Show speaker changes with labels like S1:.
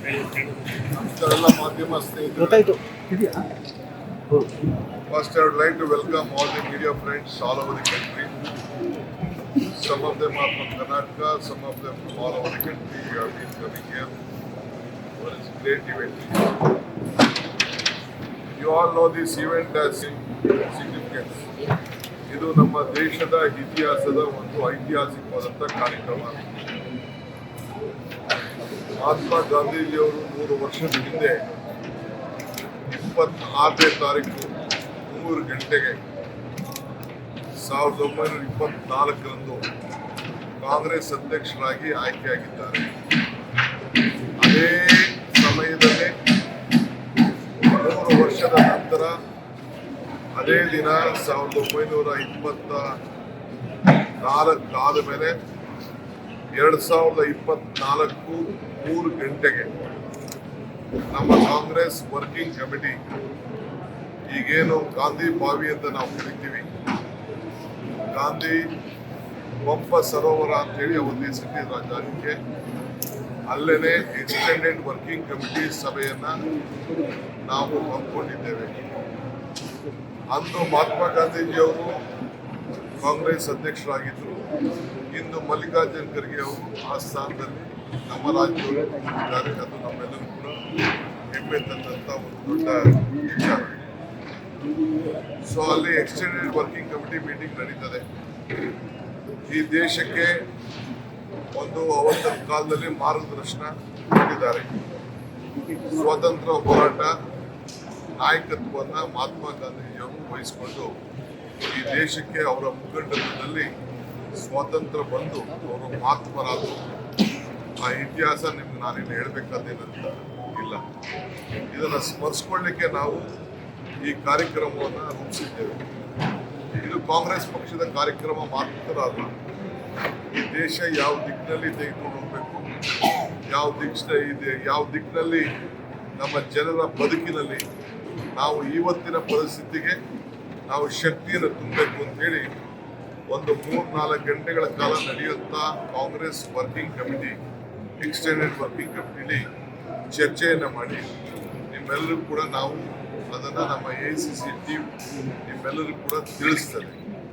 S1: ನಮಸ್ಕಾರ ಎಲ್ಲ ಮಾಧ್ಯಮ ಸ್ನೇಹಿತರು. First, I would like to welcome all the media friends all over the country. Some of them are from Karnataka, some of them from all over the country have been coming here for this great event. You all know this event has significance. ಇದು ನಮ್ಮ ದೇಶದ ಇತಿಹಾಸದ ಒಂದು ಐತಿಹಾಸಿಕವಾದಂಥ ಕಾರ್ಯಕ್ರಮ. ಮಹಾತ್ಮ ಗಾಂಧೀಜಿಯವರು 100 ವರ್ಷದ ಹಿಂದೆ 26ನೇ ತಾರೀಕು 3 ಗಂಟೆಗೆ 1924ರಂದು ಕಾಂಗ್ರೆಸ್ ಅಧ್ಯಕ್ಷರಾಗಿ ಆಯ್ಕೆಯಾಗಿದ್ದಾರೆ. ಅದೇ ಸಮಯದಲ್ಲಿ 3 ವರ್ಷದ ನಂತರ ಅದೇ ದಿನ 1924 ಆದ ಮೇಲೆ 2024 3 ಗಂಟೆಗೆ ನಮ್ಮ ಕಾಂಗ್ರೆಸ್ ವರ್ಕಿಂಗ್ ಕಮಿಟಿ, ಈಗೇನು ಗಾಂಧಿ ಬಾವಿ ಅಂತ ನಾವು ಕರಿತೀವಿ, ಗಾಂಧಿ ಪಂಪ ಸರೋವರ ಅಂತೇಳಿ ಅವತ್ತು ಹೆಸರಿಟ್ಟಿದ್ರು ಆ ಜಾಗಕ್ಕೆ, ಅಲ್ಲೇನೆ ಎಕ್ಸ್ಟೆಂಡೆಡ್ ವರ್ಕಿಂಗ್ ಕಮಿಟಿ ಸಭೆಯನ್ನ ನಾವು ಹಮ್ಮಿಕೊಂಡಿದ್ದೇವೆ. ಅಂದು ಮಹಾತ್ಮ ಗಾಂಧೀಜಿಯವರು ಕಾಂಗ್ರೆಸ್ ಅಧ್ಯಕ್ಷರಾಗಿದ್ದರು. ಇಂದು ಮಲ್ಲಿಕಾರ್ಜುನ್ ಖರ್ಗೆ ಅವರು ಆ ಸ್ಥಾನದಲ್ಲಿ ನಮ್ಮ ರಾಜ್ಯದಲ್ಲಿ ಇದ್ದಾರೆ. ಅದು ನಮ್ಮೆಲ್ಲರೂ ಕೂಡ ಹೆಮ್ಮೆ ತಂದಂಥ ಒಂದು ದೊಡ್ಡ ವಿಚಾರ. ಸೊ ಅಲ್ಲಿ ಎಕ್ಸ್ಟೆಂಡೆಡ್ ವರ್ಕಿಂಗ್ ಕಮಿಟಿ ಮೀಟಿಂಗ್ ನಡೀತದೆ. ಈ ದೇಶಕ್ಕೆ ಒಂದು ಅವತ್ತಿನ ಕಾಲದಲ್ಲಿ ಮಾರ್ಗದರ್ಶನ ನೀಡಿದ್ದಾರೆ. ಸ್ವಾತಂತ್ರ್ಯ ಹೋರಾಟ ನಾಯಕತ್ವವನ್ನು ಮಹಾತ್ಮ ಗಾಂಧೀಜಿಯವರು ವಹಿಸಿಕೊಂಡು ಈ ದೇಶಕ್ಕೆ ಅವರ ಮುಖಂಡತ್ವದಲ್ಲಿ ಸ್ವಾತಂತ್ರ್ಯ ಬಂದು ಅವರು ಮಹಾತ್ಮರಾದರು. ಆ ಇತಿಹಾಸ ನಿಮ್ಗೆ ನಾನೇನು ಹೇಳಬೇಕಾದೇನಂತ ಇಲ್ಲ. ಇದನ್ನು ಸ್ಮರಿಸ್ಕೊಳ್ಳಿಕ್ಕೆ ನಾವು ಈ ಕಾರ್ಯಕ್ರಮವನ್ನು ರೂಪಿಸಿದ್ದೇವೆ. ಇದು ಕಾಂಗ್ರೆಸ್ ಪಕ್ಷದ ಕಾರ್ಯಕ್ರಮ ಮಾತ್ರ ಅಲ್ಲ. ಈ ದೇಶ ಯಾವ ದಿಕ್ಕಿನಲ್ಲಿ ತೆಗೆದುಕೊಂಡು ಹೋಗಬೇಕು, ಯಾವ ದಿಕ್ಕಿನಲ್ಲಿ ನಮ್ಮ ಜನರ ಬದುಕಿನಲ್ಲಿ ನಾವು ಇವತ್ತಿನ ಪರಿಸ್ಥಿತಿಗೆ ನಾವು ಶಕ್ತಿಯನ್ನು ತುಂಬಬೇಕು ಅಂತೇಳಿ ಒಂದು 3-4 ಗಂಟೆಗಳ ಕಾಲ ನಡೆಯುವಂಥ Congress working committee, extended working ಕಮಿಟಿಲಿ ಚರ್ಚೆಯನ್ನು ಮಾಡಿ ನಿಮ್ಮೆಲ್ಲರೂ ಕೂಡ ನಾವು ಅದನ್ನು ನಮ್ಮ AICC ಟೀಮ್ ನಿಮ್ಮೆಲ್ಲರೂ ಕೂಡ ತಿಳಿಸ್ತದೆ.